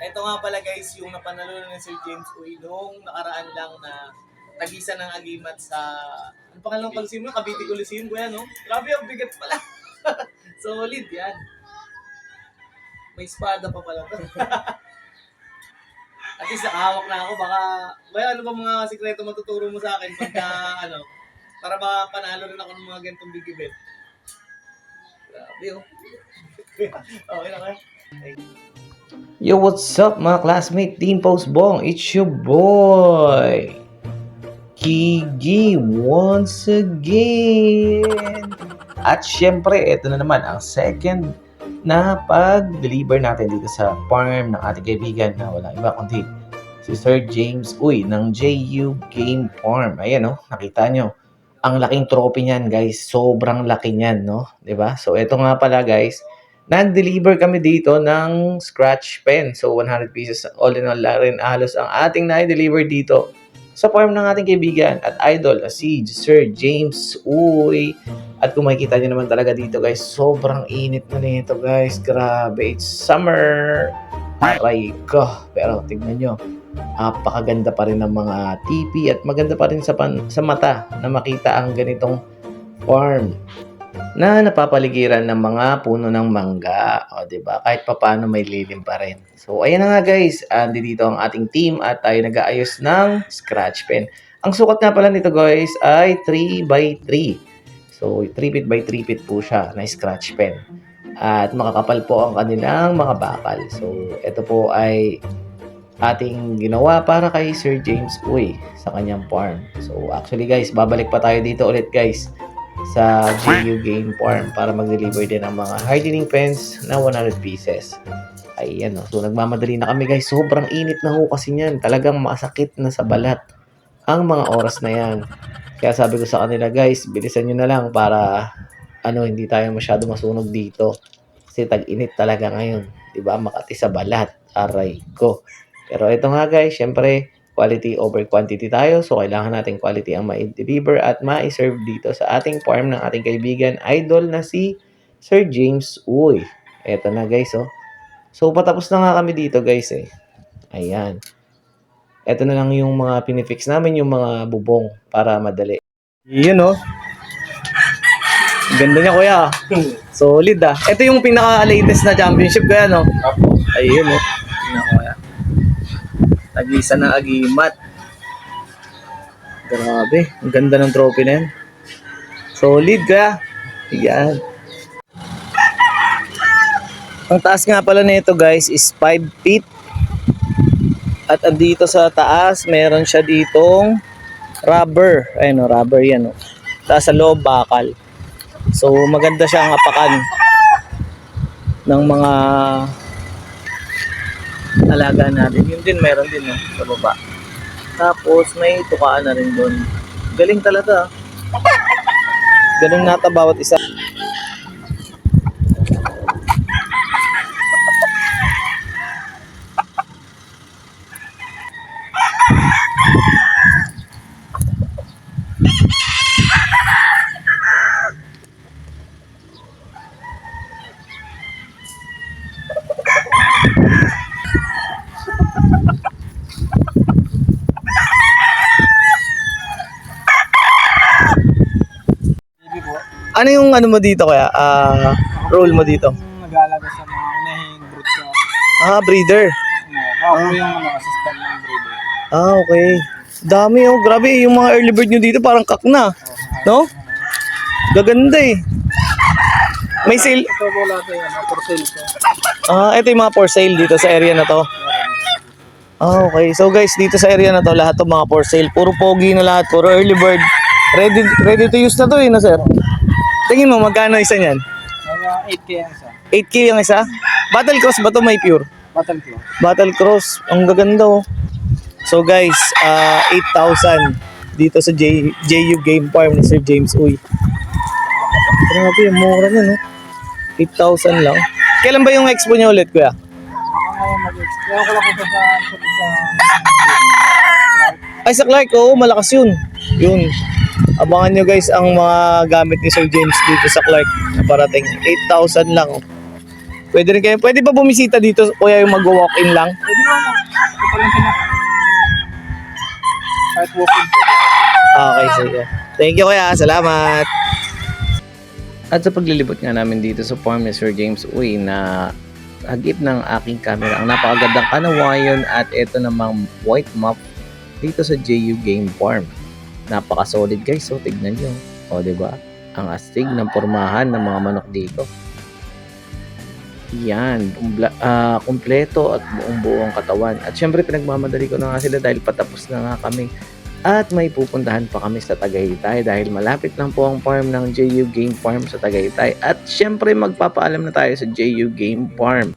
Ito nga pala guys, yung napanalo ni Sir James Uy nung nakaraan lang na tagisan ng agimat sa, ano pa kalang pagsimula? Cavite Coliseum ko yan, no? Grabe, ang bigat pala. Solid yan. May espada pa pala to. At least nakahawak na ako, baka, kaya ano ba mga sikreto matuturo mo sa akin pagka, ano, para baka panalo rin ako ng mga ganitong big event. Grabe, oh. Okay na kaya? Yo, what's up mga classmate, Team Post Bong? It's your boy, Kigi once again. At syempre, ito na naman ang second na pag-deliver natin dito sa farm ng ating kaibigan na wala iba kundi si Sir James Uy ng JU Game Farm. Ayan, no? Nakita nyo. Ang laking trophy niyan, guys. Sobrang laki niyan, no? 'Di ba? So, ito nga pala, guys. Nag-deliver kami dito ng scratch pen. So, 100 pieces all in all rin halos ang ating na-deliver dito sa farm ng ating kaibigan at idol na si Sir James Uy. At kung makikita nyo naman talaga dito, guys, sobrang init na nito, guys. Grabe, it's summer. Aray ko. Pero tignan nyo, napakaganda pa rin ng mga TV at maganda pa rin sa mata na makita ang ganitong farm na napapaligiran ng mga puno ng mangga. O, diba? Kahit papaano may lilim pa rin. So, ayan na nga guys. Andi dito ang ating team at tayo nag-aayos ng scratch pen. Ang sukat nga pala nito guys ay 3x3. So, 3 feet by 3 feet po siya na scratch pen. At makakapal po ang kanilang mga bakal. So, ito po ay ating ginawa para kay Sir James Uy sa kanyang farm. So, actually guys, babalik pa tayo dito ulit guys sa JU Game Farm para mag-deliver din ng mga hardening pens na 100 pieces. Ayan, no? So nagmamadali na kami guys. Sobrang init na ho kasi niyan. Talagang masakit na sa balat ang mga oras na yan. Kaya sabi ko sa kanila guys, bilisan nyo na lang para hindi tayo masyado masunog dito. Kasi tag-init talaga ngayon. Diba? Makati sa balat. Aray ko. Pero ito nga guys, syempre quality over quantity tayo. So, kailangan natin quality ang ma-deliver at ma-serve dito sa ating farm ng ating kaibigan, idol na si Sir James Uy. Eto na guys, oh. So, patapos na nga kami dito guys, eh. Ayan. Eto na lang yung mga pinifix namin, yung mga bubong para madali. Yun, oh. Ganda niya, kuya. Solid, ah. Ito yung pinaka-latest na championship, kaya, no? Ayun, oh. Kuya. Tag-isa ng agimat. Grabe. Ang ganda ng trophy na yan. Solid kaya. Yan. Ang taas nga pala nito guys is 5 feet. At andito sa taas, meron siya ditong rubber. Ayun o, rubber yan o. Taas sa loob, bakal. So maganda siyang apakan ng mga alaga natin. Yun din, meron din sa baba. Tapos may tukaan na rin doon. Galing talaga. Ganun nata bawat isa. Ano yung mo dito kaya? Role mo dito? Nag-aalaga sa mga inahing brood ko. Breeder. Ako yung assistant ng breeder. Okay. Dami oh, grabe yung mga early bird nyo dito parang kak na. No? Gaganda eh. May sale. Ito po lahat yung for sale ko. Ito yung mga for sale dito sa area na to. Okay. So guys, dito sa area na to, lahat to mga for sale. Puro pogi na lahat, puro early bird. Ready to use na to eh, no sir? Tingin mo, magkano isa niyan? Mga 8K ang isa. 8K yung isa? Battle Cross ba to? May pure? Battle Claw. Battle Cross. Ang gaganda oh. So guys, 8,000 dito sa JU Game Farm ni Sir James Uy. Grabe, mura na no? 8,000 lang. Kailan ba yung expo niya ulit, kuya? Ako ngayon mag-explain ko lang kung sa Ay, sa Clark, oo, malakas yun. Yun. Abangan nyo guys ang mga gamit ni Sir James dito sa Clark na parating. 8,000 lang. Oh. Pwede ba bumisita dito, kuya, yung mag-walk-in lang? Pwede naman. Ito pa lang sila. Kahit walking po. Okay, sige. Thank you, kuya. Salamat. At sa paglilibot nga namin dito sa farm ni Sir James Uy na hagip ng aking camera ang napakagandang kanawayon at ito namang white map dito sa JU Game Farm. Napaka-solid guys, so tignan nyo. O, diba? Ang astig ng pormahan ng mga manok dito. Yan, kumpleto at buong katawan. At syempre pinagmamadali ko na nga sila dahil patapos na nga kami. At may pupuntahan pa kami sa Tagaytay dahil malapit lang po ang farm ng JU Game Farm sa Tagaytay. At syempre magpapaalam na tayo sa JU Game Farm.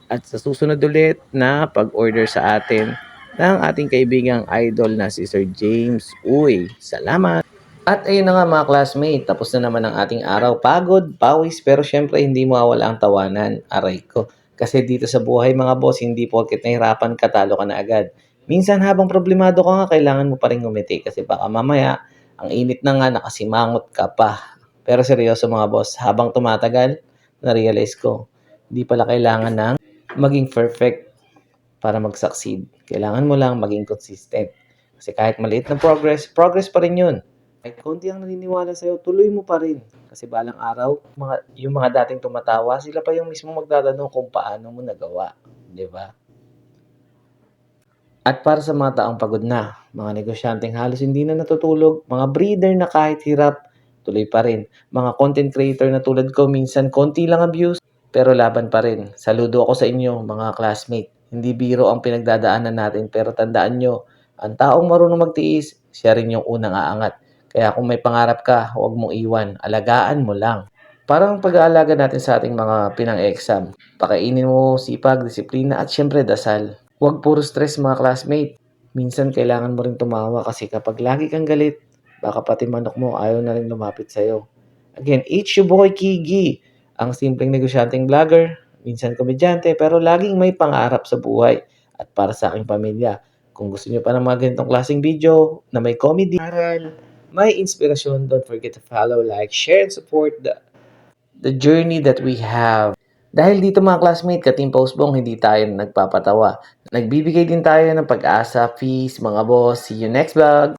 At sa susunod ulit na pag-order sa atin ng ating kaibigang idol na si Sir James Uy. Salamat! At ayun na nga mga classmate, tapos na naman ang ating araw. Pagod, pawis, pero syempre hindi mawawala ang tawanan. Aray ko. Kasi dito sa buhay mga boss, hindi porket nahirapan ka, talo ka na agad. Minsan habang problemado ka nga, kailangan mo pa rin ngumiti kasi baka mamaya, ang init na nga, nakasimangot ka pa. Pero seryoso mga boss, habang tumatagal, na-realize ko, hindi pala kailangan ng maging perfect para mag-succeed. Kailangan mo lang maging consistent. Kasi kahit maliit na progress pa rin yun. Kahit konti ang naniniwala sa'yo, tuloy mo pa rin. Kasi balang araw, yung mga dating tumatawa, sila pa yung mismo magtatanong kung paano mo nagawa. Di ba? At para sa mga taong pagod na, mga negosyanteng halos hindi na natutulog, mga breeder na kahit hirap, tuloy pa rin. Mga content creator na tulad ko, minsan konti lang ang views, pero laban pa rin. Saludo ako sa inyo, mga classmate. Hindi biro ang pinagdadaanan natin, pero tandaan nyo, ang taong marunong magtiis, siya rin yung unang aangat. Kaya kung may pangarap ka, huwag mong iwan, alagaan mo lang. Parang pag-aalaga natin sa ating mga pinang-exam. Pakainin mo sipag, disiplina at syempre dasal. Huwag puro stress mga classmate. Minsan kailangan mo rin tumawa kasi kapag lagi kang galit, baka pati manok mo ayaw na rin lumapit sa'yo. Again, it's your boy Kigi, ang simpleng negosyanteng vlogger, minsan komedyante, pero laging may pangarap sa buhay at para sa aking pamilya. Kung gusto niyo pa ng mga ganitong klaseng video na may comedy, aral, may inspirasyon, don't forget to follow, like, share, and support the journey that we have. Dahil dito mga classmate, ka-Team Postbong, hindi tayo nagpapatawa. Nagbibigay din tayo ng pag-asa, peace, mga boss. See you next vlog!